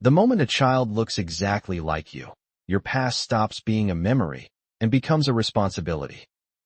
The moment a child looks exactly like you, your past stops being a memory and becomes a responsibility.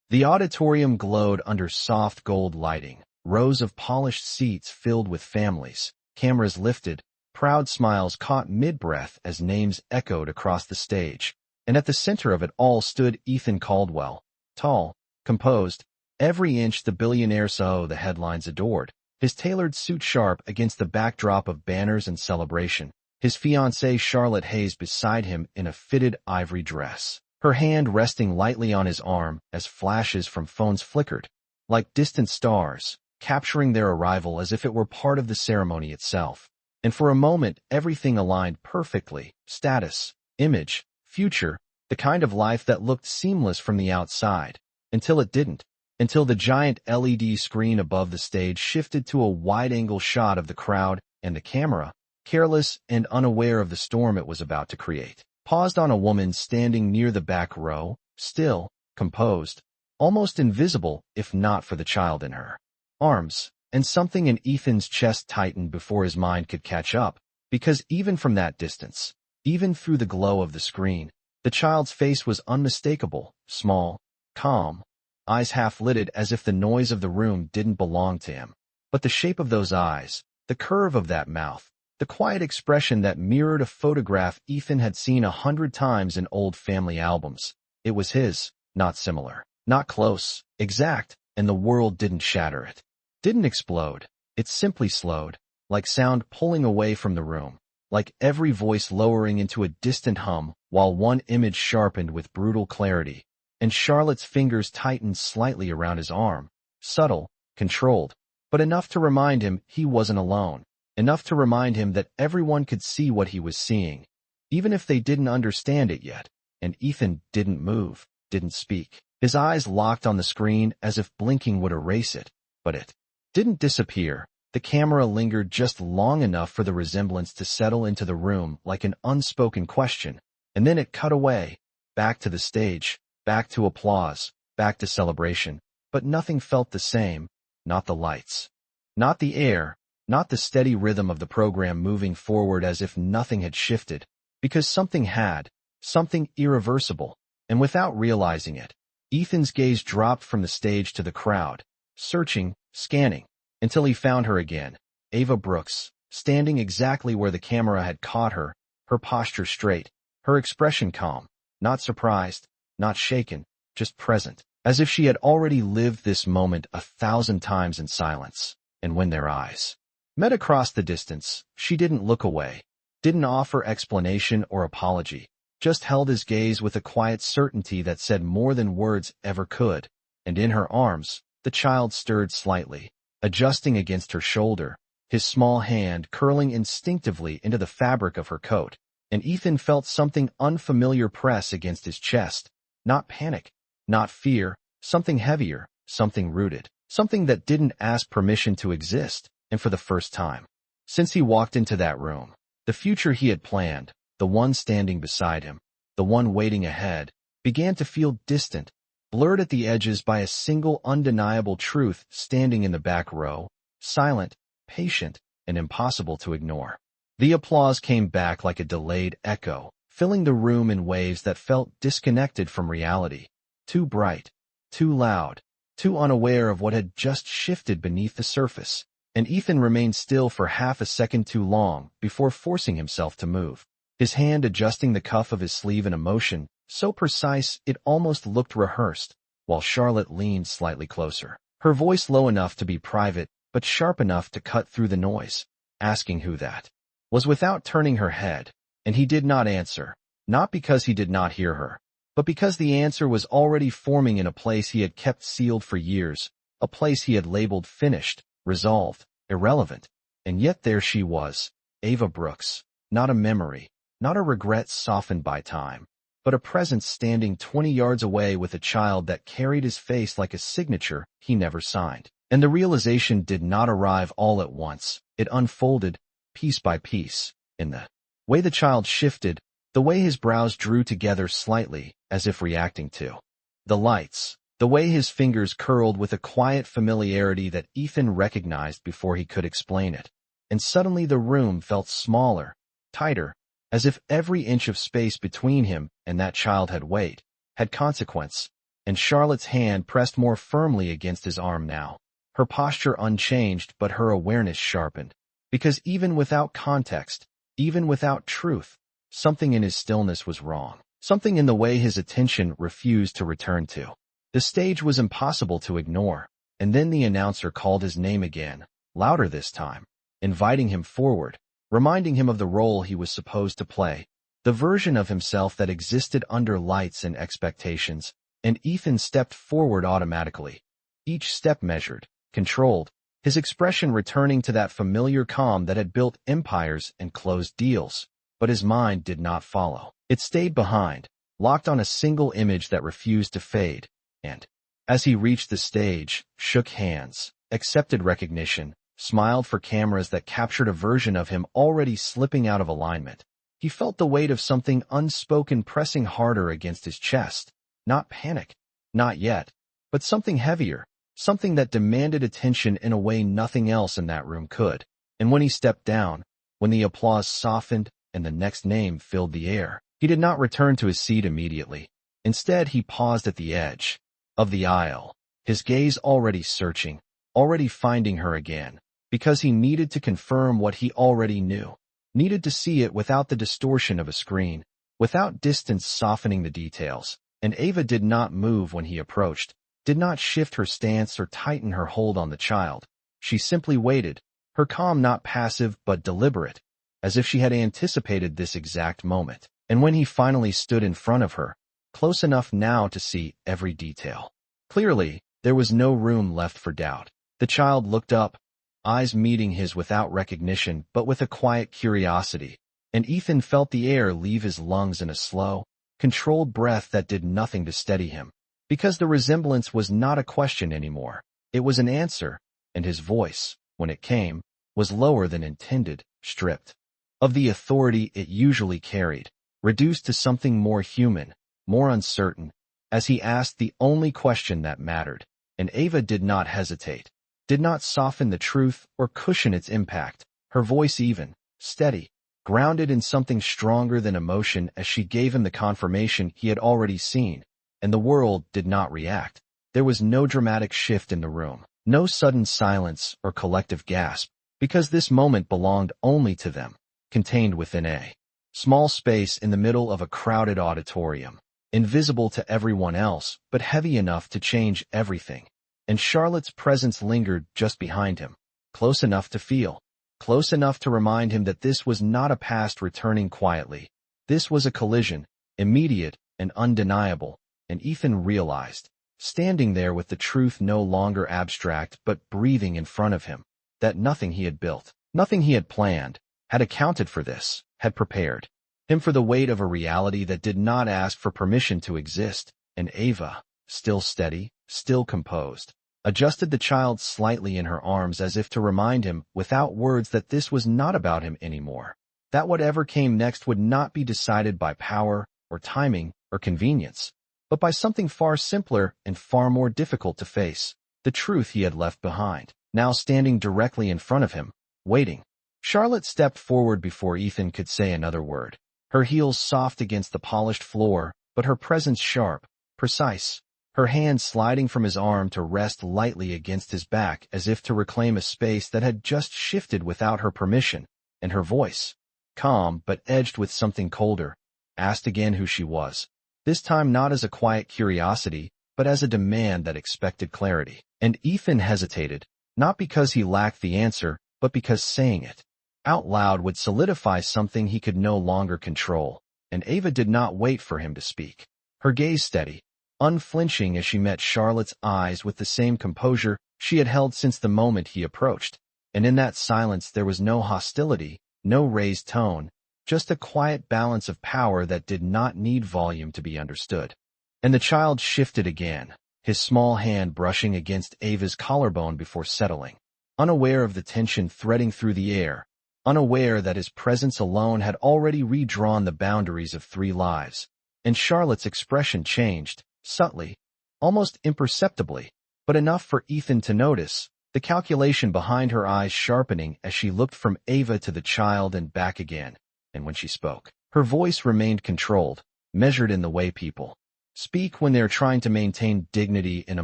The auditorium glowed under soft gold lighting, rows of polished seats filled with families, cameras lifted, proud smiles caught mid-breath as names echoed across the stage. And at the center of it all stood Ethan Caldwell, tall, composed, every inch the billionaire CEO the headlines adored, his tailored suit sharp against the backdrop of banners and celebration, his fiancée Charlotte Hayes beside him in a fitted ivory dress, her hand resting lightly on his arm as flashes from phones flickered, like distant stars, capturing their arrival as if it were part of the ceremony itself. And for a moment, everything aligned perfectly: status, image, future, the kind of life that looked seamless from the outside, until it didn't, until the giant LED screen above the stage shifted to a wide-angle shot of the crowd, and the camera, careless and unaware of the storm it was about to create, paused on a woman standing near the back row, still, composed, almost invisible if not for the child in her arms, and something in Ethan's chest tightened before his mind could catch up, because even from that distance, even through the glow of the screen, the child's face was unmistakable, small, calm, eyes half-lidded as if the noise of the room didn't belong to him. But the shape of those eyes, the curve of that mouth, the quiet expression that mirrored a photograph Ethan had seen 100 times in old family albums. It was his, not similar, not close, exact, and the world didn't shatter it. Didn't explode. It simply slowed, like sound pulling away from the room, like every voice lowering into a distant hum, while one image sharpened with brutal clarity, and Charlotte's fingers tightened slightly around his arm, subtle, controlled, but enough to remind him he wasn't alone. Enough to remind him that everyone could see what he was seeing, even if they didn't understand it yet. And Ethan didn't move, didn't speak. His eyes locked on the screen as if blinking would erase it, but it didn't disappear. The camera lingered just long enough for the resemblance to settle into the room like an unspoken question, and then it cut away, back to the stage, back to applause, back to celebration. But nothing felt the same, not the lights, not the air, not the steady rhythm of the program moving forward as if nothing had shifted, because something had, something irreversible, and without realizing it, Ethan's gaze dropped from the stage to the crowd, searching, scanning, until he found her again, Ava Brooks, standing exactly where the camera had caught her, her posture straight, her expression calm, not surprised, not shaken, just present, as if she had already lived this moment 1,000 times in silence. And when their eyes met across the distance, she didn't look away, didn't offer explanation or apology, just held his gaze with a quiet certainty that said more than words ever could. And in her arms, the child stirred slightly, adjusting against her shoulder, his small hand curling instinctively into the fabric of her coat, and Ethan felt something unfamiliar press against his chest. Not panic, not fear, something heavier, something rooted, something that didn't ask permission to exist. And for the first time since he walked into that room, the future he had planned, the one standing beside him, the one waiting ahead, began to feel distant, blurred at the edges by a single undeniable truth standing in the back row, silent, patient, and impossible to ignore. The applause came back like a delayed echo, filling the room in waves that felt disconnected from reality, too bright, too loud, too unaware of what had just shifted beneath the surface. And Ethan remained still for half a second too long before forcing himself to move, his hand adjusting the cuff of his sleeve in a motion so precise it almost looked rehearsed, while Charlotte leaned slightly closer, her voice low enough to be private but sharp enough to cut through the noise, asking who that was without turning her head. And he did not answer, not because he did not hear her, but because the answer was already forming in a place he had kept sealed for years, a place he had labeled finished, resolved, irrelevant. And yet there she was, Ava Brooks, not a memory, not a regret softened by time, but a presence standing 20 yards away with a child that carried his face like a signature he never signed. And the realization did not arrive all at once. It unfolded, piece by piece, in the way the child shifted, the way his brows drew together slightly, as if reacting to the lights, the way his fingers curled with a quiet familiarity that Ethan recognized before he could explain it. And suddenly the room felt smaller, tighter, as if every inch of space between him and that child had weight, had consequence, and Charlotte's hand pressed more firmly against his arm now, her posture unchanged but her awareness sharpened, because even without context, even without truth, something in his stillness was wrong, something in the way his attention refused to return to. The stage was impossible to ignore, and then the announcer called his name again, louder this time, inviting him forward, reminding him of the role he was supposed to play, the version of himself that existed under lights and expectations, and Ethan stepped forward automatically, each step measured, controlled, his expression returning to that familiar calm that had built empires and closed deals, but his mind did not follow. It stayed behind, locked on a single image that refused to fade, and, as he reached the stage, shook hands, accepted recognition, smiled for cameras that captured a version of him already slipping out of alignment. He felt the weight of something unspoken pressing harder against his chest. Not panic, not yet, but something heavier, something that demanded attention in a way nothing else in that room could. And when he stepped down, when the applause softened and the next name filled the air, he did not return to his seat immediately. Instead, he paused at the edge of the aisle, his gaze already searching, already finding her again, because he needed to confirm what he already knew, needed to see it without the distortion of a screen, without distance softening the details. And Ava did not move when he approached, did not shift her stance or tighten her hold on the child. She simply waited, her calm not passive but deliberate, as if she had anticipated this exact moment. And when he finally stood in front of her, close enough now to see every detail, clearly, there was no room left for doubt. The child looked up, eyes meeting his without recognition but with a quiet curiosity, and Ethan felt the air leave his lungs in a slow, controlled breath that did nothing to steady him, because the resemblance was not a question anymore. It was an answer, and his voice, when it came, was lower than intended, stripped of the authority it usually carried, reduced to something more human, more uncertain, as he asked the only question that mattered. And Ava did not hesitate, did not soften the truth or cushion its impact, her voice even, steady, grounded in something stronger than emotion as she gave him the confirmation he had already seen, and the world did not react. There was no dramatic shift in the room, no sudden silence or collective gasp, because this moment belonged only to them, contained within a small space in the middle of a crowded auditorium, invisible to everyone else, but heavy enough to change everything. And Charlotte's presence lingered just behind him, close enough to feel, close enough to remind him that this was not a past returning quietly. This was a collision, immediate and undeniable, and Ethan realized, standing there with the truth no longer abstract but breathing in front of him, that nothing he had built, nothing he had planned, had accounted for this, had prepared him for the weight of a reality that did not ask for permission to exist. And Ava, still steady, still composed, adjusted the child slightly in her arms as if to remind him, without words, that this was not about him anymore, that whatever came next would not be decided by power, or timing, or convenience, but by something far simpler and far more difficult to face, the truth he had left behind, now standing directly in front of him, waiting. Charlotte stepped forward before Ethan could say another word, her heels soft against the polished floor, but her presence sharp, precise, her hand sliding from his arm to rest lightly against his back as if to reclaim a space that had just shifted without her permission, and her voice, calm but edged with something colder, asked again who she was, this time not as a quiet curiosity, but as a demand that expected clarity. And Ethan hesitated, not because he lacked the answer, but because saying it out loud would solidify something he could no longer control, and Ava did not wait for him to speak. Her gaze steady, unflinching as she met Charlotte's eyes with the same composure she had held since the moment he approached, and in that silence there was no hostility, no raised tone, just a quiet balance of power that did not need volume to be understood. And the child shifted again, his small hand brushing against Ava's collarbone before settling, unaware of the tension threading through the air, unaware that his presence alone had already redrawn the boundaries of 3 lives. And Charlotte's expression changed, subtly, almost imperceptibly, but enough for Ethan to notice, the calculation behind her eyes sharpening as she looked from Ava to the child and back again. and when she spoke, her voice remained controlled, measured in the way people speak when they're trying to maintain dignity in a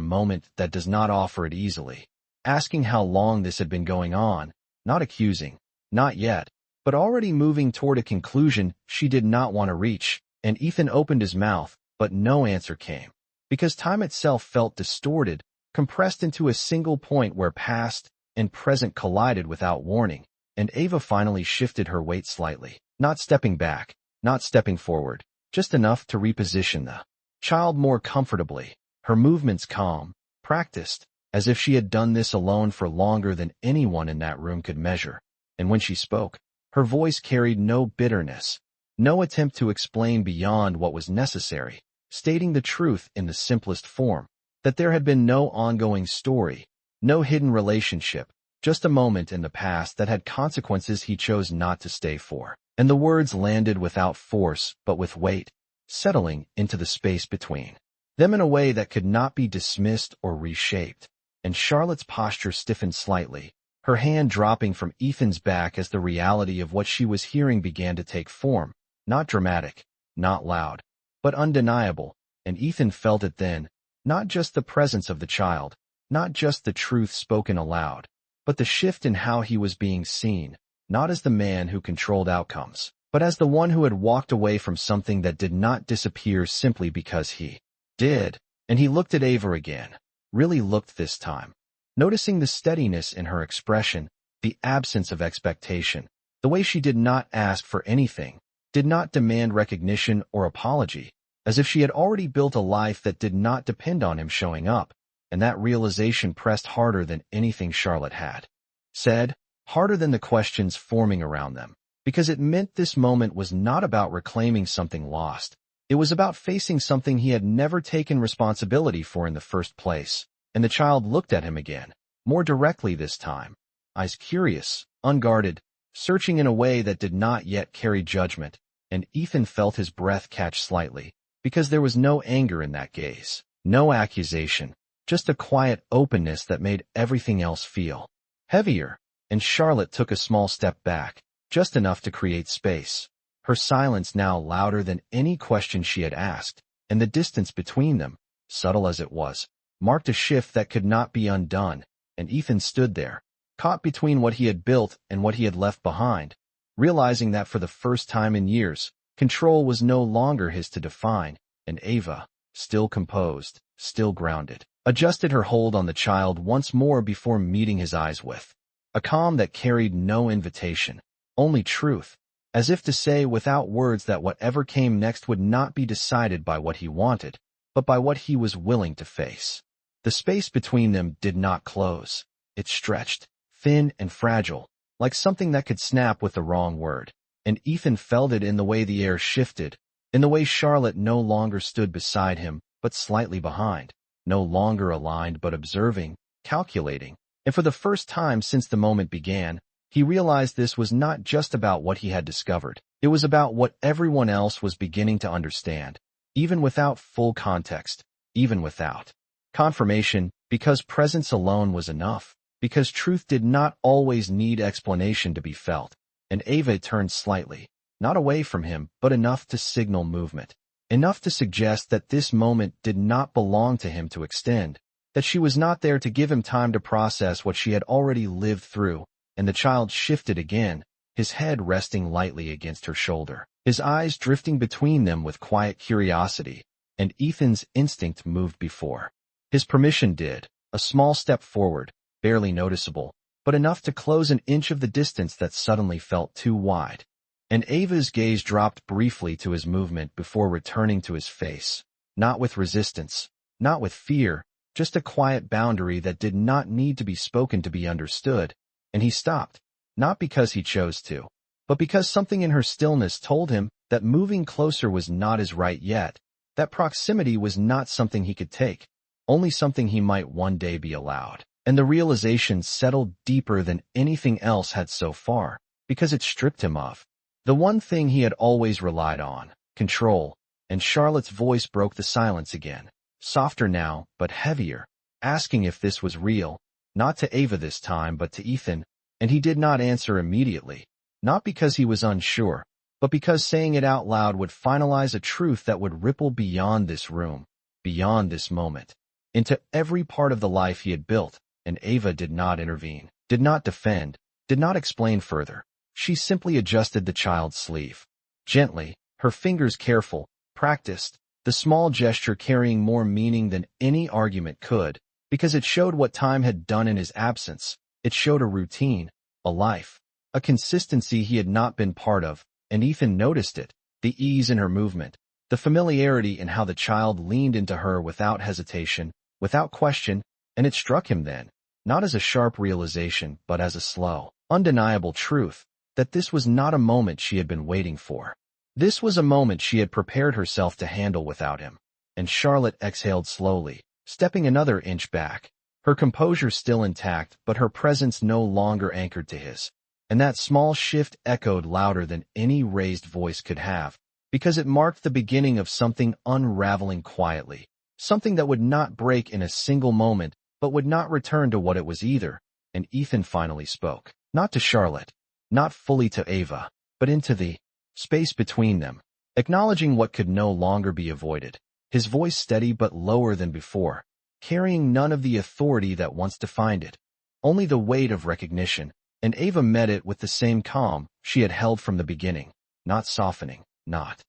moment that does not offer it easily. Asking how long this had been going on, not accusing, not yet, but already moving toward a conclusion she did not want to reach, and Ethan opened his mouth, but no answer came. Because time itself felt distorted, compressed into a single point where past and present collided without warning, and Ava finally shifted her weight slightly, not stepping back, not stepping forward, just enough to reposition the child more comfortably, her movements calm, practiced, as if she had done this alone for longer than anyone in that room could measure. And when she spoke, her voice carried no bitterness, no attempt to explain beyond what was necessary, stating the truth in the simplest form, that there had been no ongoing story, no hidden relationship, just a moment in the past that had consequences he chose not to stay for. And the words landed without force but with weight, settling into the space between them in a way that could not be dismissed or reshaped. And Charlotte's posture stiffened slightly, her hand dropping from Ethan's back as the reality of what she was hearing began to take form, not dramatic, not loud, but undeniable, and Ethan felt it then, not just the presence of the child, not just the truth spoken aloud, but the shift in how he was being seen, not as the man who controlled outcomes, but as the one who had walked away from something that did not disappear simply because he did. And he looked at Ava again, really looked this time, noticing the steadiness in her expression, the absence of expectation, the way she did not ask for anything, did not demand recognition or apology, as if she had already built a life that did not depend on him showing up. And that realization pressed harder than anything Charlotte had said, harder than the questions forming around them, because it meant this moment was not about reclaiming something lost. It was about facing something he had never taken responsibility for in the first place. And the child looked at him again, more directly this time, eyes curious, unguarded, searching in a way that did not yet carry judgment, and Ethan felt his breath catch slightly, because there was no anger in that gaze, no accusation, just a quiet openness that made everything else feel heavier. And Charlotte took a small step back, just enough to create space, her silence now louder than any question she had asked, and the distance between them, subtle as it was, marked a shift that could not be undone. And Ethan stood there, caught between what he had built and what he had left behind, realizing that for the first time in years, control was no longer his to define. And Ava, still composed, still grounded, adjusted her hold on the child once more before meeting his eyes with a calm that carried no invitation, only truth, as if to say without words that whatever came next would not be decided by what he wanted, but by what he was willing to face. The space between them did not close. It stretched, thin and fragile, like something that could snap with the wrong word. And Ethan felt it in the way the air shifted, in the way Charlotte no longer stood beside him, but slightly behind, no longer aligned but observing, calculating. And for the first time since the moment began, he realized this was not just about what he had discovered. It was about what everyone else was beginning to understand, even without full context, even without confirmation, because presence alone was enough, because truth did not always need explanation to be felt. And Ava turned slightly, not away from him, but enough to signal movement, enough to suggest that this moment did not belong to him to extend, that she was not there to give him time to process what she had already lived through. And the child shifted again, his head resting lightly against her shoulder, his eyes drifting between them with quiet curiosity, and Ethan's instinct moved before his permission did, a small step forward, barely noticeable, but enough to close an inch of the distance that suddenly felt too wide. And Ava's gaze dropped briefly to his movement before returning to his face, not with resistance, not with fear, just a quiet boundary that did not need to be spoken to be understood. And he stopped, not because he chose to, but because something in her stillness told him that moving closer was not his right yet, that proximity was not something he could take, only something he might one day be allowed. And the realization settled deeper than anything else had so far, because it stripped him of the one thing he had always relied on, control. And Charlotte's voice broke the silence again, softer now, but heavier, asking if this was real, not to Ava this time but to Ethan. And he did not answer immediately, not because he was unsure, but because saying it out loud would finalize a truth that would ripple beyond this room, beyond this moment, into every part of the life he had built. And Ava did not intervene, did not defend, did not explain further. She simply adjusted the child's sleeve. Gently, her fingers careful, practiced, the small gesture carrying more meaning than any argument could, because it showed what time had done in his absence. It showed a routine, a life, a consistency he had not been part of, and Ethan noticed it, the ease in her movement, the familiarity in how the child leaned into her without hesitation, without question, and it struck him then, not as a sharp realization but as a slow, undeniable truth, that this was not a moment she had been waiting for. This was a moment she had prepared herself to handle without him. And Charlotte exhaled slowly, stepping another inch back, her composure still intact but her presence no longer anchored to his. And that small shift echoed louder than any raised voice could have, because it marked the beginning of something unraveling quietly, something that would not break in a single moment but would not return to what it was either. And Ethan finally spoke, not to Charlotte, not fully to Ava, but into the space between them, acknowledging what could no longer be avoided, his voice steady but lower than before, carrying none of the authority that once defined it, only the weight of recognition. And Ava met it with the same calm she had held from the beginning, not softening, not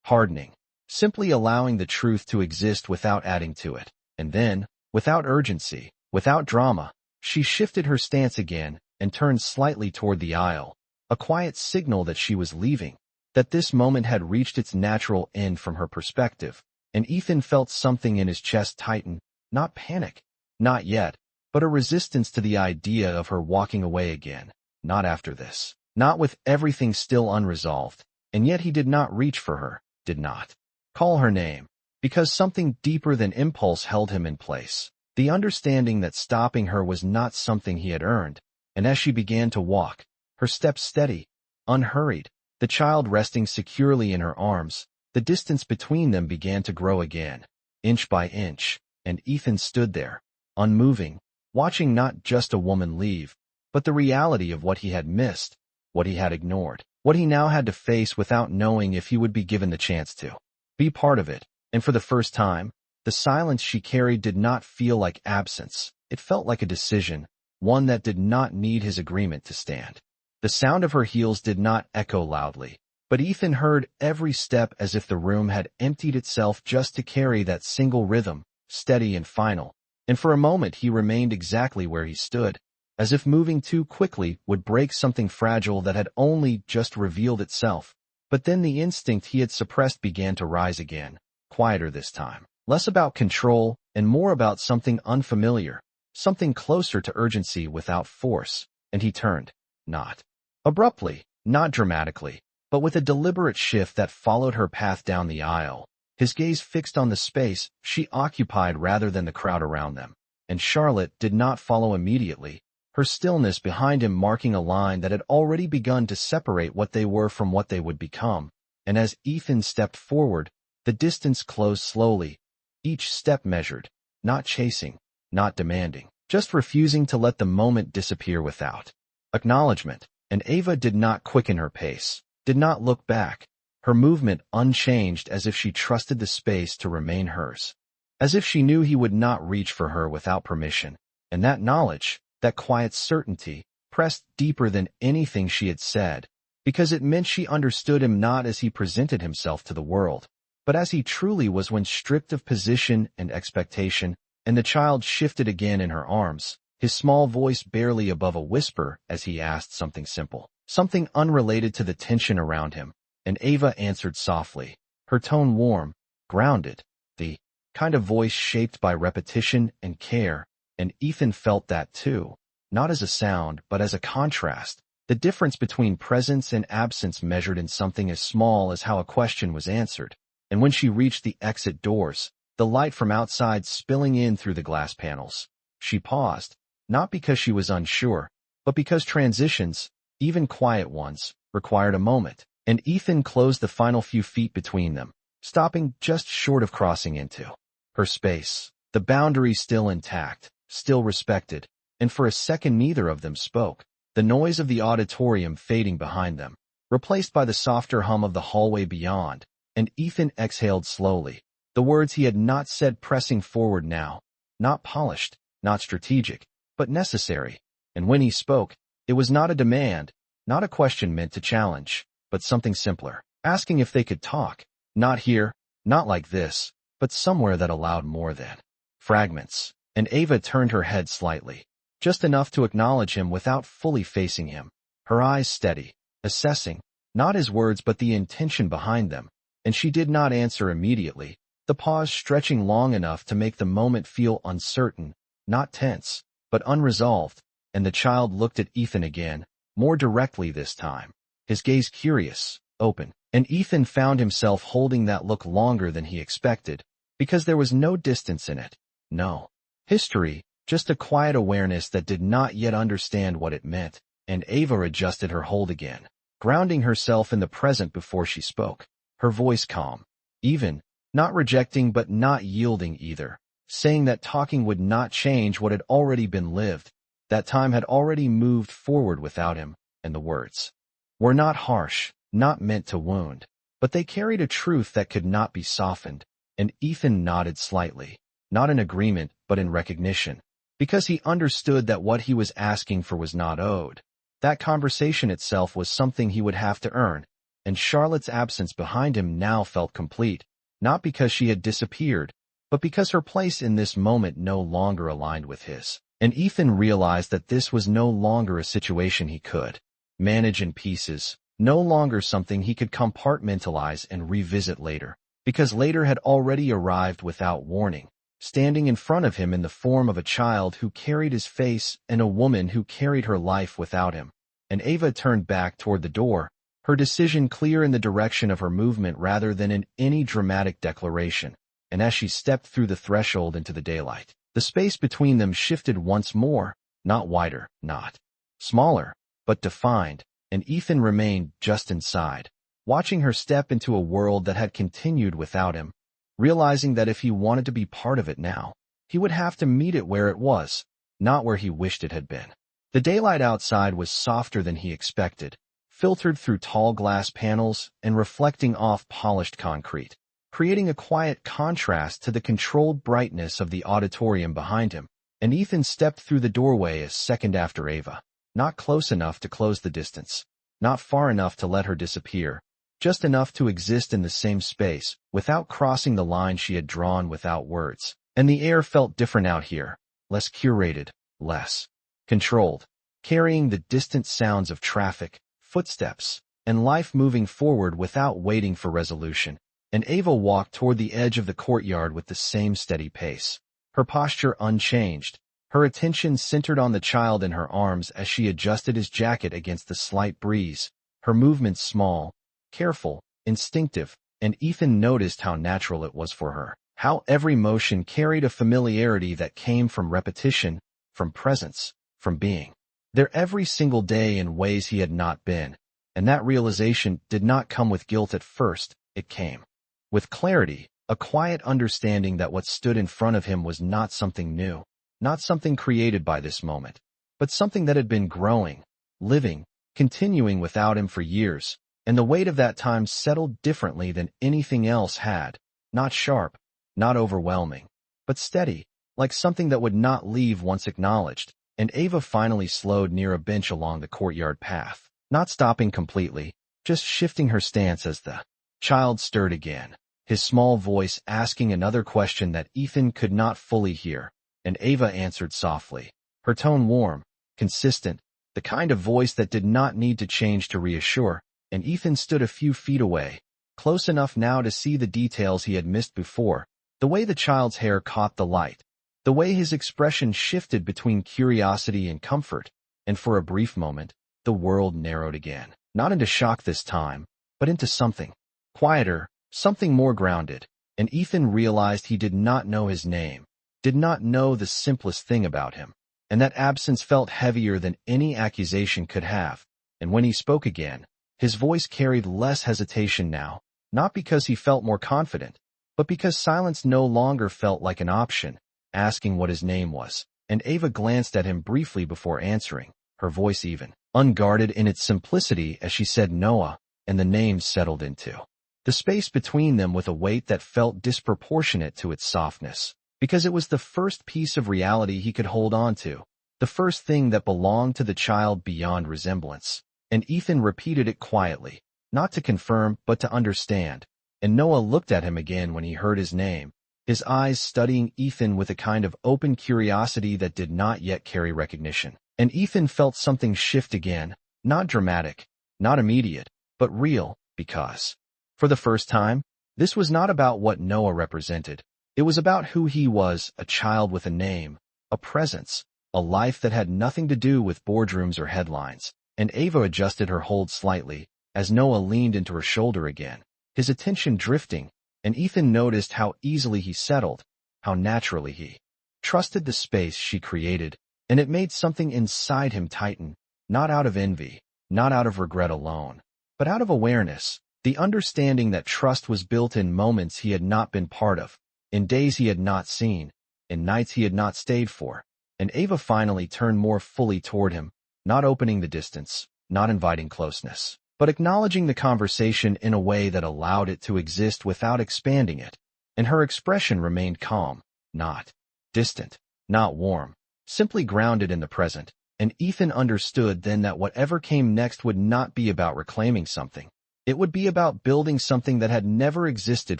hardening, simply allowing the truth to exist without adding to it. And then, without urgency, without drama, she shifted her stance again and turned slightly toward the aisle, a quiet signal that she was leaving, that this moment had reached its natural end from her perspective. And Ethan felt something in his chest tighten, not panic, not yet, but a resistance to the idea of her walking away again, not after this, not with everything still unresolved. And yet he did not reach for her, did not call her name, because something deeper than impulse held him in place, the understanding that stopping her was not something he had earned. And as she began to walk, her steps steady, unhurried, the child resting securely in her arms, the distance between them began to grow again, inch by inch, and Ethan stood there, unmoving, watching not just a woman leave, but the reality of what he had missed, what he had ignored, what he now had to face without knowing if he would be given the chance to be part of it. And for the first time, the silence she carried did not feel like absence. It felt like a decision, one that did not need his agreement to stand. The sound of her heels did not echo loudly, but Ethan heard every step as if the room had emptied itself just to carry that single rhythm, steady and final. And for a moment he remained exactly where he stood, as if moving too quickly would break something fragile that had only just revealed itself. But then the instinct he had suppressed began to rise again, quieter this time, less about control and more about something unfamiliar, something closer to urgency without force. And he turned, not abruptly, not dramatically, but with a deliberate shift that followed her path down the aisle, his gaze fixed on the space she occupied rather than the crowd around them. And Charlotte did not follow immediately, her stillness behind him marking a line that had already begun to separate what they were from what they would become. And as Ethan stepped forward, the distance closed slowly, each step measured, not chasing, not demanding, just refusing to let the moment disappear without acknowledgement. And Ava did not quicken her pace, did not look back, her movement unchanged, as if she trusted the space to remain hers, as if she knew he would not reach for her without permission. And that knowledge, that quiet certainty, pressed deeper than anything she had said, because it meant she understood him not as he presented himself to the world, but as he truly was when stripped of position and expectation. And the child shifted again in her arms, his small voice barely above a whisper as he asked something simple, something unrelated to the tension around him. And Ava answered softly, her tone warm, grounded, the kind of voice shaped by repetition and care. And Ethan felt that too, not as a sound but as a contrast, the difference between presence and absence measured in something as small as how a question was answered. And when she reached the exit doors, the light from outside spilling in through the glass panels, she paused, not because she was unsure, but because transitions, even quiet ones, required a moment. And Ethan closed the final few feet between them, stopping just short of crossing into her space, the boundary still intact, still respected. And for a second neither of them spoke, the noise of the auditorium fading behind them, replaced by the softer hum of the hallway beyond, and Ethan exhaled slowly, the words he had not said pressing forward now, not polished, not strategic, but necessary. And when he spoke, it was not a demand, not a question meant to challenge, but something simpler, asking if they could talk, not here, not like this, but somewhere that allowed more than fragments. And Ava turned her head slightly, just enough to acknowledge him without fully facing him, her eyes steady, assessing, not his words but the intention behind them, and she did not answer immediately, the pause stretching long enough to make the moment feel uncertain, not tense, but unresolved, and the child looked at Ethan again, more directly this time, his gaze curious, open, and Ethan found himself holding that look longer than he expected, because there was no distance in it, no history, just a quiet awareness that did not yet understand what it meant, and Ava adjusted her hold again, grounding herself in the present before she spoke, her voice calm, even, not rejecting but not yielding either, saying that talking would not change what had already been lived, that time had already moved forward without him, and the words were not harsh, not meant to wound, but they carried a truth that could not be softened, and Ethan nodded slightly, not in agreement but in recognition, because he understood that what he was asking for was not owed. That conversation itself was something he would have to earn, and Charlotte's absence behind him now felt complete, not because she had disappeared, but because her place in this moment no longer aligned with his. And Ethan realized that this was no longer a situation he could manage in pieces, no longer something he could compartmentalize and revisit later, because later had already arrived without warning, standing in front of him in the form of a child who carried his face and a woman who carried her life without him. And Ava turned back toward the door, her decision clear in the direction of her movement rather than in any dramatic declaration. And as she stepped through the threshold into the daylight, the space between them shifted once more, not wider, not smaller, but defined, and Ethan remained just inside, watching her step into a world that had continued without him, realizing that if he wanted to be part of it now, he would have to meet it where it was, not where he wished it had been. The daylight outside was softer than he expected, filtered through tall glass panels and reflecting off polished concrete, creating a quiet contrast to the controlled brightness of the auditorium behind him, and Ethan stepped through the doorway a second after Ava, not close enough to close the distance, not far enough to let her disappear, just enough to exist in the same space, without crossing the line she had drawn without words. And the air felt different out here, less curated, less controlled, carrying the distant sounds of traffic, footsteps, and life moving forward without waiting for resolution. And Ava walked toward the edge of the courtyard with the same steady pace, her posture unchanged, her attention centered on the child in her arms as she adjusted his jacket against the slight breeze, her movements small, careful, instinctive, and Ethan noticed how natural it was for her, how every motion carried a familiarity that came from repetition, from presence, from being there every single day in ways he had not been, and that realization did not come with guilt at first, it came with clarity, a quiet understanding that what stood in front of him was not something new, not something created by this moment, but something that had been growing, living, continuing without him for years, and the weight of that time settled differently than anything else had, not sharp, not overwhelming, but steady, like something that would not leave once acknowledged. And Ava finally slowed near a bench along the courtyard path, not stopping completely, just shifting her stance as the child stirred again, his small voice asking another question that Ethan could not fully hear, and Ava answered softly, her tone warm, consistent, the kind of voice that did not need to change to reassure, and Ethan stood a few feet away, close enough now to see the details he had missed before, the way the child's hair caught the light, the way his expression shifted between curiosity and comfort, and for a brief moment, the world narrowed again, not into shock this time, but into something quieter, something more grounded, and Ethan realized he did not know his name, did not know the simplest thing about him, and that absence felt heavier than any accusation could have, and when he spoke again, his voice carried less hesitation now, not because he felt more confident, but because silence no longer felt like an option, asking what his name was, and Ava glanced at him briefly before answering, her voice even, unguarded in its simplicity as she said Noah, and the name settled into the space between them with a weight that felt disproportionate to its softness, because it was the first piece of reality he could hold on to, the first thing that belonged to the child beyond resemblance. And Ethan repeated it quietly, not to confirm but to understand, and Noah looked at him again when he heard his name, his eyes studying Ethan with a kind of open curiosity that did not yet carry recognition. And Ethan felt something shift again, not dramatic, not immediate, but real, because for the first time, this was not about what Noah represented. It was about who he was, a child with a name, a presence, a life that had nothing to do with boardrooms or headlines. And Ava adjusted her hold slightly, as Noah leaned into her shoulder again, his attention drifting, and Ethan noticed how easily he settled, how naturally he trusted the space she created, and it made something inside him tighten, not out of envy, not out of regret alone, but out of awareness, the understanding that trust was built in moments he had not been part of, in days he had not seen, in nights he had not stayed for. And Ava finally turned more fully toward him, not opening the distance, not inviting closeness, but acknowledging the conversation in a way that allowed it to exist without expanding it. And her expression remained calm, not distant, not warm, simply grounded in the present. And Ethan understood then that whatever came next would not be about reclaiming something. It would be about building something that had never existed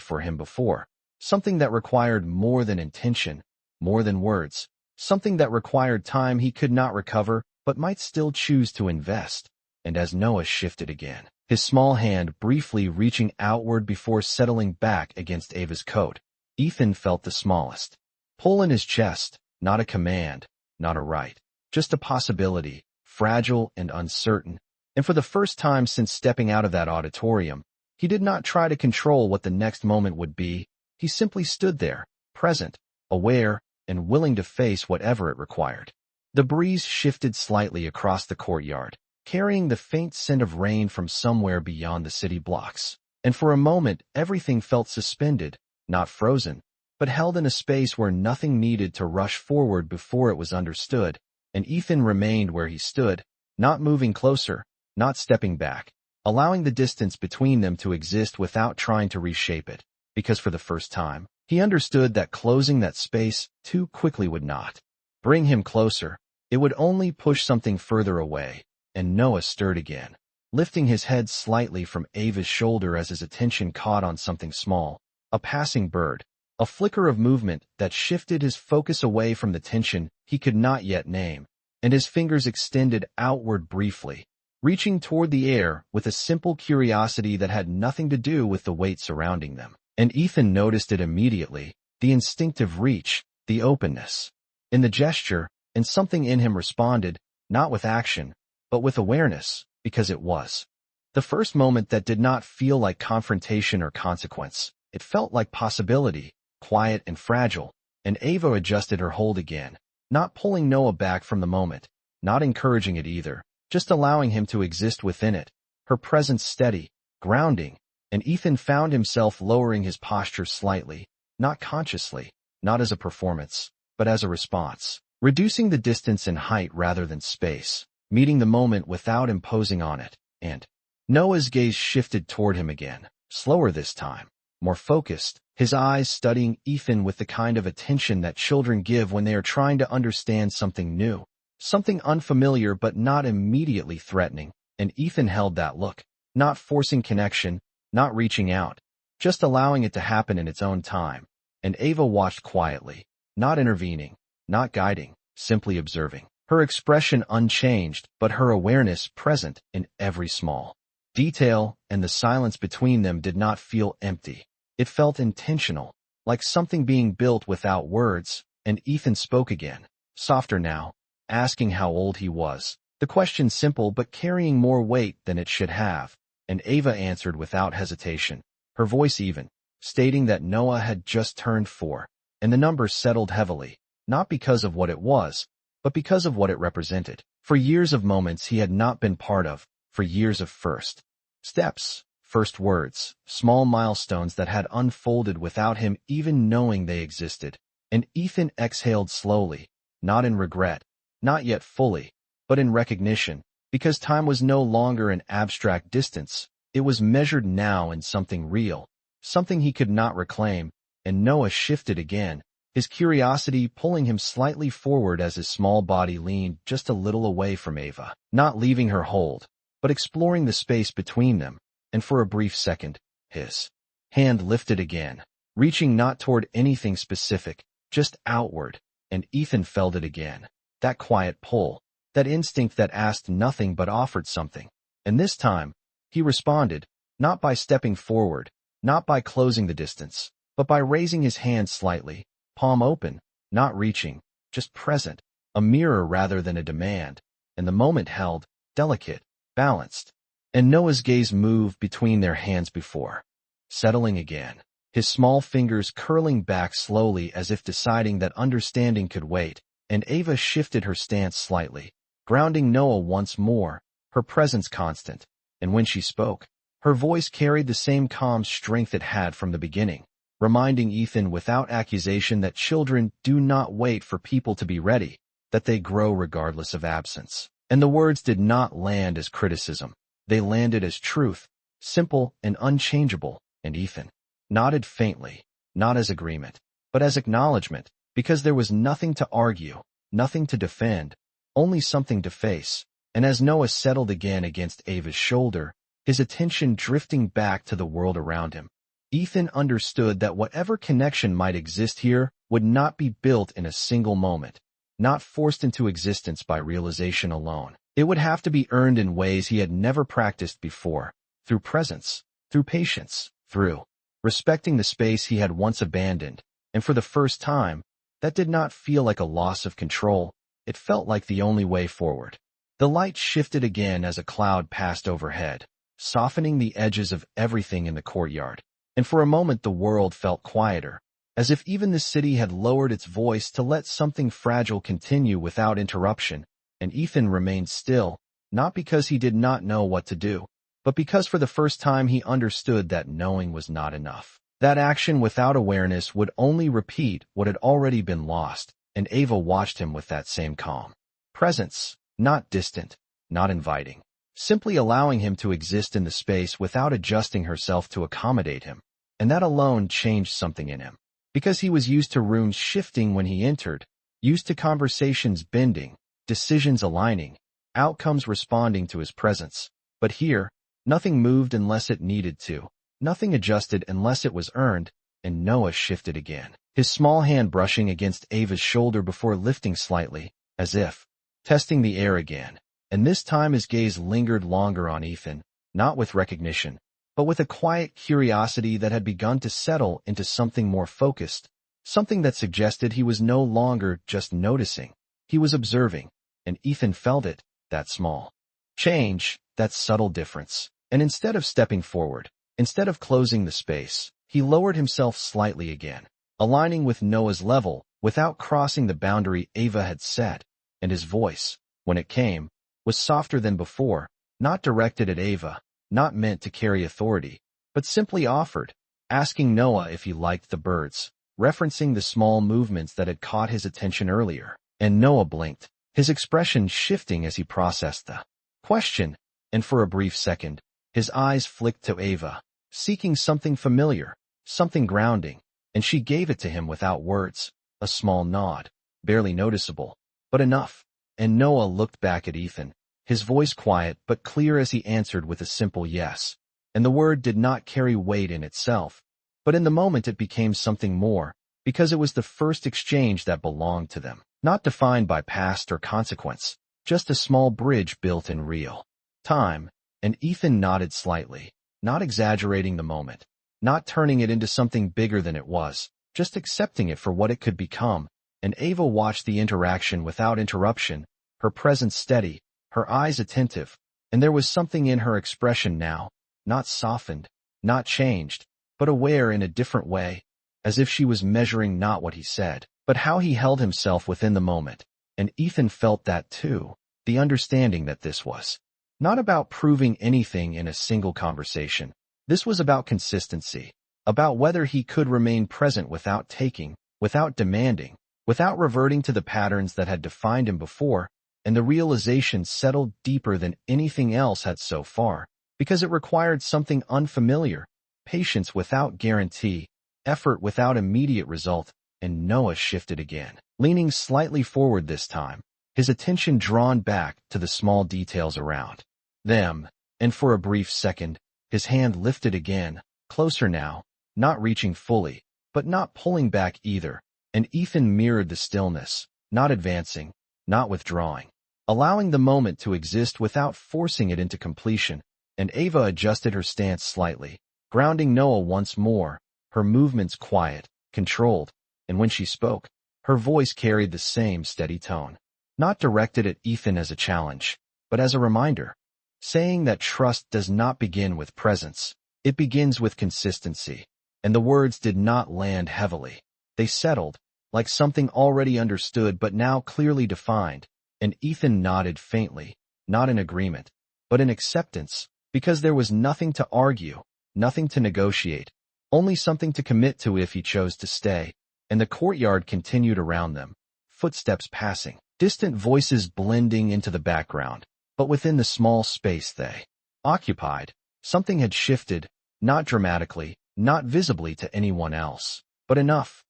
for him before, something that required more than intention, more than words, something that required time he could not recover but might still choose to invest. And as Noah shifted again, his small hand briefly reaching outward before settling back against Ava's coat, Ethan felt the smallest pull in his chest, not a command, not a right, just a possibility, fragile and uncertain. And for the first time since stepping out of that auditorium, he did not try to control what the next moment would be. He simply stood there, present, aware, and willing to face whatever it required. The breeze shifted slightly across the courtyard, carrying the faint scent of rain from somewhere beyond the city blocks. And for a moment, everything felt suspended, not frozen, but held in a space where nothing needed to rush forward before it was understood. And Ethan remained where he stood, not moving closer, not stepping back, allowing the distance between them to exist without trying to reshape it, because for the first time, he understood that closing that space too quickly would not bring him closer. It would only push something further away. And Noah stirred again, lifting his head slightly from Ava's shoulder as his attention caught on something small, a passing bird, a flicker of movement that shifted his focus away from the tension he could not yet name, and his fingers extended outward briefly, reaching toward the air with a simple curiosity that had nothing to do with the weight surrounding them. And Ethan noticed it immediately, the instinctive reach, the openness in the gesture, and something in him responded, not with action, but with awareness, because it was the first moment that did not feel like confrontation or consequence. It felt like possibility, quiet and fragile. And Ava adjusted her hold again, not pulling Noah back from the moment, not encouraging it either, just allowing him to exist within it, her presence steady, grounding. And Ethan found himself lowering his posture slightly, not consciously, not as a performance, but as a response, reducing the distance in height rather than space, meeting the moment without imposing on it. And Noah's gaze shifted toward him again, slower this time, more focused, his eyes studying Ethan with the kind of attention that children give when they are trying to understand something new, something unfamiliar but not immediately threatening. And Ethan held that look, not forcing connection, not reaching out, just allowing it to happen in its own time. And Ava watched quietly, not intervening, not guiding, simply observing, her expression unchanged, but her awareness present in every small detail. And the silence between them did not feel empty. It felt intentional, like something being built without words. And Ethan spoke again, softer now, asking how old he was, the question simple but carrying more weight than it should have. And Ava answered without hesitation, her voice even, stating that Noah had just turned 4, and the number settled heavily, not because of what it was, but because of what it represented. For years of moments he had not been part of, for years of first steps, first words, small milestones that had unfolded without him even knowing they existed. And Ethan exhaled slowly, not in regret, not yet fully, but in recognition, because time was no longer an abstract distance. It was measured now in something real, something he could not reclaim, and Noah shifted again, his curiosity pulling him slightly forward as his small body leaned just a little away from Ava, not leaving her hold, but exploring the space between them, and for a brief second, his hand lifted again, reaching not toward anything specific, just outward, and Ethan felt it again, that quiet pull, that instinct that asked nothing but offered something. And this time, he responded, not by stepping forward, not by closing the distance, but by raising his hand slightly, palm open, not reaching, just present, a mirror rather than a demand, and the moment held, delicate, balanced. And Noah's gaze moved between their hands before, settling again, his small fingers curling back slowly as if deciding that understanding could wait, and Ava shifted her stance slightly, grounding Noah once more, her presence constant, and when she spoke, her voice carried the same calm strength it had from the beginning, reminding Ethan without accusation that children do not wait for people to be ready, that they grow regardless of absence. And the words did not land as criticism. They landed as truth, simple and unchangeable, and Ethan nodded faintly, not as agreement, but as acknowledgement, because there was nothing to argue, nothing to defend, only something to face. And as Noah settled again against Ava's shoulder, his attention drifting back to the world around him, Ethan understood that whatever connection might exist here would not be built in a single moment, not forced into existence by realization alone. It would have to be earned in ways he had never practiced before, through presence, through patience, through respecting the space he had once abandoned, and for the first time, that did not feel like a loss of control, it felt like the only way forward. The light shifted again as a cloud passed overhead, softening the edges of everything in the courtyard, and for a moment the world felt quieter, as if even the city had lowered its voice to let something fragile continue without interruption, and Ethan remained still, not because he did not know what to do, but because for the first time he understood that knowing was not enough. That action without awareness would only repeat what had already been lost, and Ava watched him with that same calm presence, not distant, not inviting, simply allowing him to exist in the space without adjusting herself to accommodate him. And that alone changed something in him, because he was used to rooms shifting when he entered, used to conversations bending, decisions aligning, outcomes responding to his presence. But here, nothing moved unless it needed to, nothing adjusted unless it was earned, and Noah shifted again, his small hand brushing against Ava's shoulder before lifting slightly, as if testing the air again. And this time his gaze lingered longer on Ethan, not with recognition, but with a quiet curiosity that had begun to settle into something more focused, something that suggested he was no longer just noticing, he was observing, and Ethan felt it, that small change, that subtle difference. And instead of stepping forward, instead of closing the space, he lowered himself slightly again, aligning with Noah's level without crossing the boundary Ava had set, and his voice, when it came, was softer than before, not directed at Ava, not meant to carry authority, but simply offered, asking Noah if he liked the birds, referencing the small movements that had caught his attention earlier. And Noah blinked, his expression shifting as he processed the question, and for a brief second, his eyes flicked to Ava, seeking something familiar, something grounding, and she gave it to him without words, a small nod, barely noticeable, but enough. And Noah looked back at Ethan, his voice quiet but clear as he answered with a simple yes. And the word did not carry weight in itself, but in the moment it became something more, because it was the first exchange that belonged to them, not defined by past or consequence, just a small bridge built in real time. And Ethan nodded slightly, not exaggerating the moment, not turning it into something bigger than it was, just accepting it for what it could become. And Ava watched the interaction without interruption, her presence steady, her eyes attentive, and there was something in her expression now, not softened, not changed, but aware in a different way, as if she was measuring not what he said, but how he held himself within the moment. And Ethan felt that too, the understanding that this was not about proving anything in a single conversation. This was about consistency, about whether he could remain present without taking, without demanding, without reverting to the patterns that had defined him before. and the realization settled deeper than anything else had so far, because it required something unfamiliar, patience without guarantee, effort without immediate result, and Noah shifted again, leaning slightly forward this time, his attention drawn back to the small details around them, and for a brief second, his hand lifted again, closer now, not reaching fully, but not pulling back either, and Ethan mirrored the stillness, not advancing, not withdrawing, allowing the moment to exist without forcing it into completion, and Ava adjusted her stance slightly, grounding Noah once more, her movements quiet, controlled, and when she spoke, her voice carried the same steady tone, not directed at Ethan as a challenge, but as a reminder, saying that trust does not begin with presence, it begins with consistency, and the words did not land heavily. They settled, like something already understood but now clearly defined, and Ethan nodded faintly, not in agreement, but in acceptance, because there was nothing to argue, nothing to negotiate, only something to commit to if he chose to stay, and the courtyard continued around them, footsteps passing, distant voices blending into the background, but within the small space they occupied, something had shifted, not dramatically, not visibly to anyone else, but enough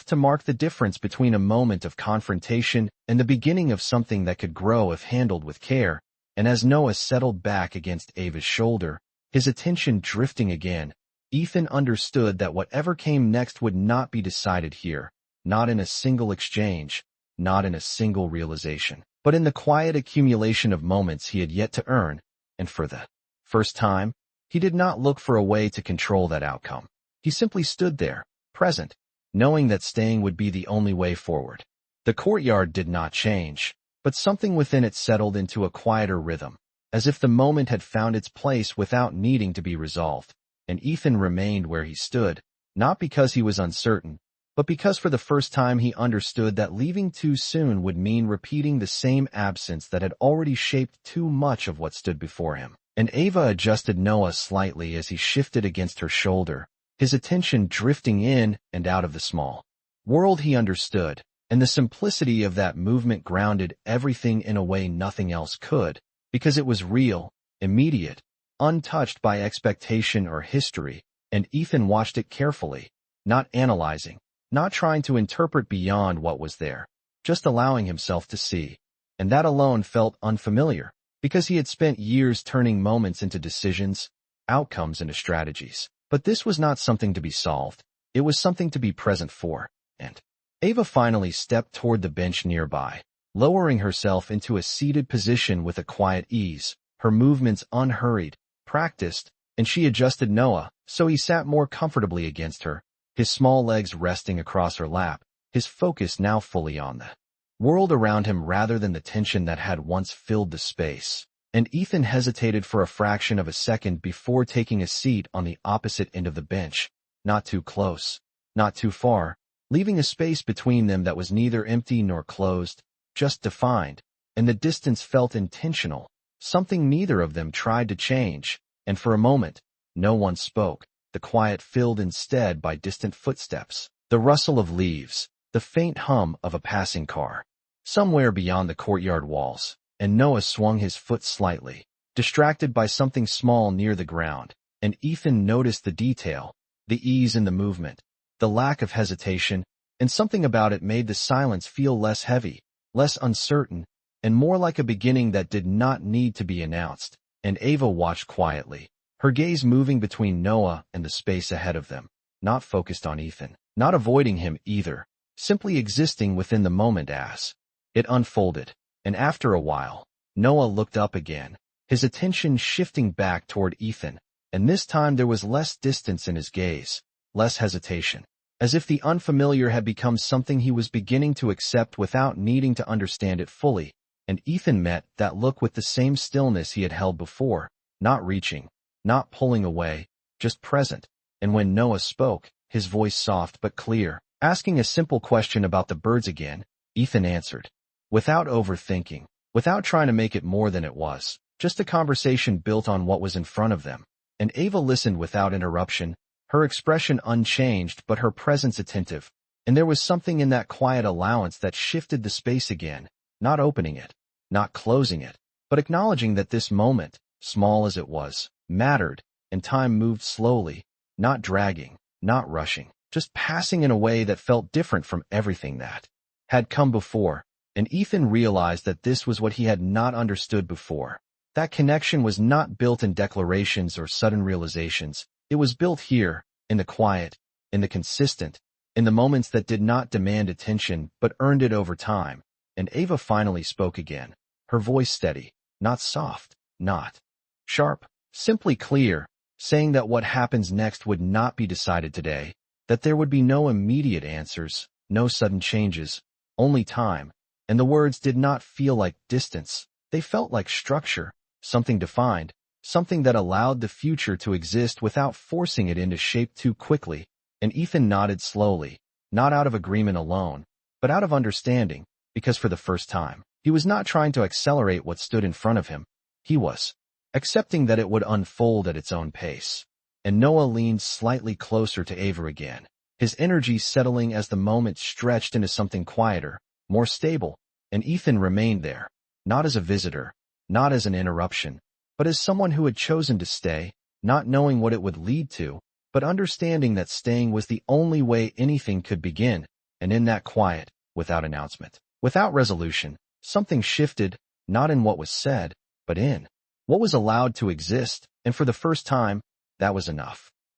to mark the difference between a moment of confrontation and the beginning of something that could grow if handled with care. And as Noah settled back against Ava's shoulder, his attention drifting again, Ethan understood that whatever came next would not be decided here, not in a single exchange, not in a single realization, but in the quiet accumulation of moments he had yet to earn, and for the first time, he did not look for a way to control that outcome. He simply stood there, present, knowing that staying would be the only way forward. The courtyard did not change, but something within it settled into a quieter rhythm, as if the moment had found its place without needing to be resolved, and Ethan remained where he stood, not because he was uncertain, but because for the first time he understood that leaving too soon would mean repeating the same absence that had already shaped too much of what stood before him. And Ava adjusted Noah slightly as he shifted against her shoulder, his attention drifting in and out of the small world he understood, and the simplicity of that movement grounded everything in a way nothing else could, because it was real, immediate, untouched by expectation or history, and Ethan watched it carefully, not analyzing, not trying to interpret beyond what was there, just allowing himself to see, and that alone felt unfamiliar, because he had spent years turning moments into decisions, outcomes into strategies. But this was not something to be solved, it was something to be present for, and Ava finally stepped toward the bench nearby, lowering herself into a seated position with a quiet ease, her movements unhurried, practiced, and she adjusted Noah, so he sat more comfortably against her, his small legs resting across her lap, his focus now fully on the world around him rather than the tension that had once filled the space. And Ethan hesitated for a fraction of a second before taking a seat on the opposite end of the bench, not too close, not too far, leaving a space between them that was neither empty nor closed, just defined, and the distance felt intentional, something neither of them tried to change, and for a moment, no one spoke, the quiet filled instead by distant footsteps, the rustle of leaves, the faint hum of a passing car, somewhere beyond the courtyard walls, and Noah swung his foot slightly, distracted by something small near the ground, and Ethan noticed the detail, the ease in the movement, the lack of hesitation, and something about it made the silence feel less heavy, less uncertain, and more like a beginning that did not need to be announced. And Ava watched quietly, her gaze moving between Noah and the space ahead of them, not focused on Ethan, not avoiding him either, simply existing within the moment as it unfolded. And after a while, Noah looked up again, his attention shifting back toward Ethan, and this time there was less distance in his gaze, less hesitation, as if the unfamiliar had become something he was beginning to accept without needing to understand it fully, and Ethan met that look with the same stillness he had held before, not reaching, not pulling away, just present. And when Noah spoke, his voice soft but clear, asking a simple question about the birds again, Ethan answered, without overthinking, without trying to make it more than it was, just a conversation built on what was in front of them. And Ava listened without interruption, her expression unchanged but her presence attentive, and there was something in that quiet allowance that shifted the space again, not opening it, not closing it, but acknowledging that this moment, small as it was, mattered, and time moved slowly, not dragging, not rushing, just passing in a way that felt different from everything that had come before. And Ethan realized that this was what he had not understood before. That connection was not built in declarations or sudden realizations. It was built here, in the quiet, in the consistent, in the moments that did not demand attention but earned it over time. And Ava finally spoke again, her voice steady, not soft, not sharp, simply clear, saying that what happens next would not be decided today, that there would be no immediate answers, no sudden changes, only time. And the words did not feel like distance. They felt like structure, something defined, something that allowed the future to exist without forcing it into shape too quickly. And Ethan nodded slowly, not out of agreement alone, but out of understanding, because for the first time, he was not trying to accelerate what stood in front of him. He was accepting that it would unfold at its own pace. And Noah leaned slightly closer to Ava again, his energy settling as the moment stretched into something quieter, more stable, and Ethan remained there, not as a visitor, not as an interruption, but as someone who had chosen to stay, not knowing what it would lead to, but understanding that staying was the only way anything could begin. And in that quiet, without announcement, without resolution, something shifted, not in what was said, but in what was allowed to exist, and for the first time, that was enough.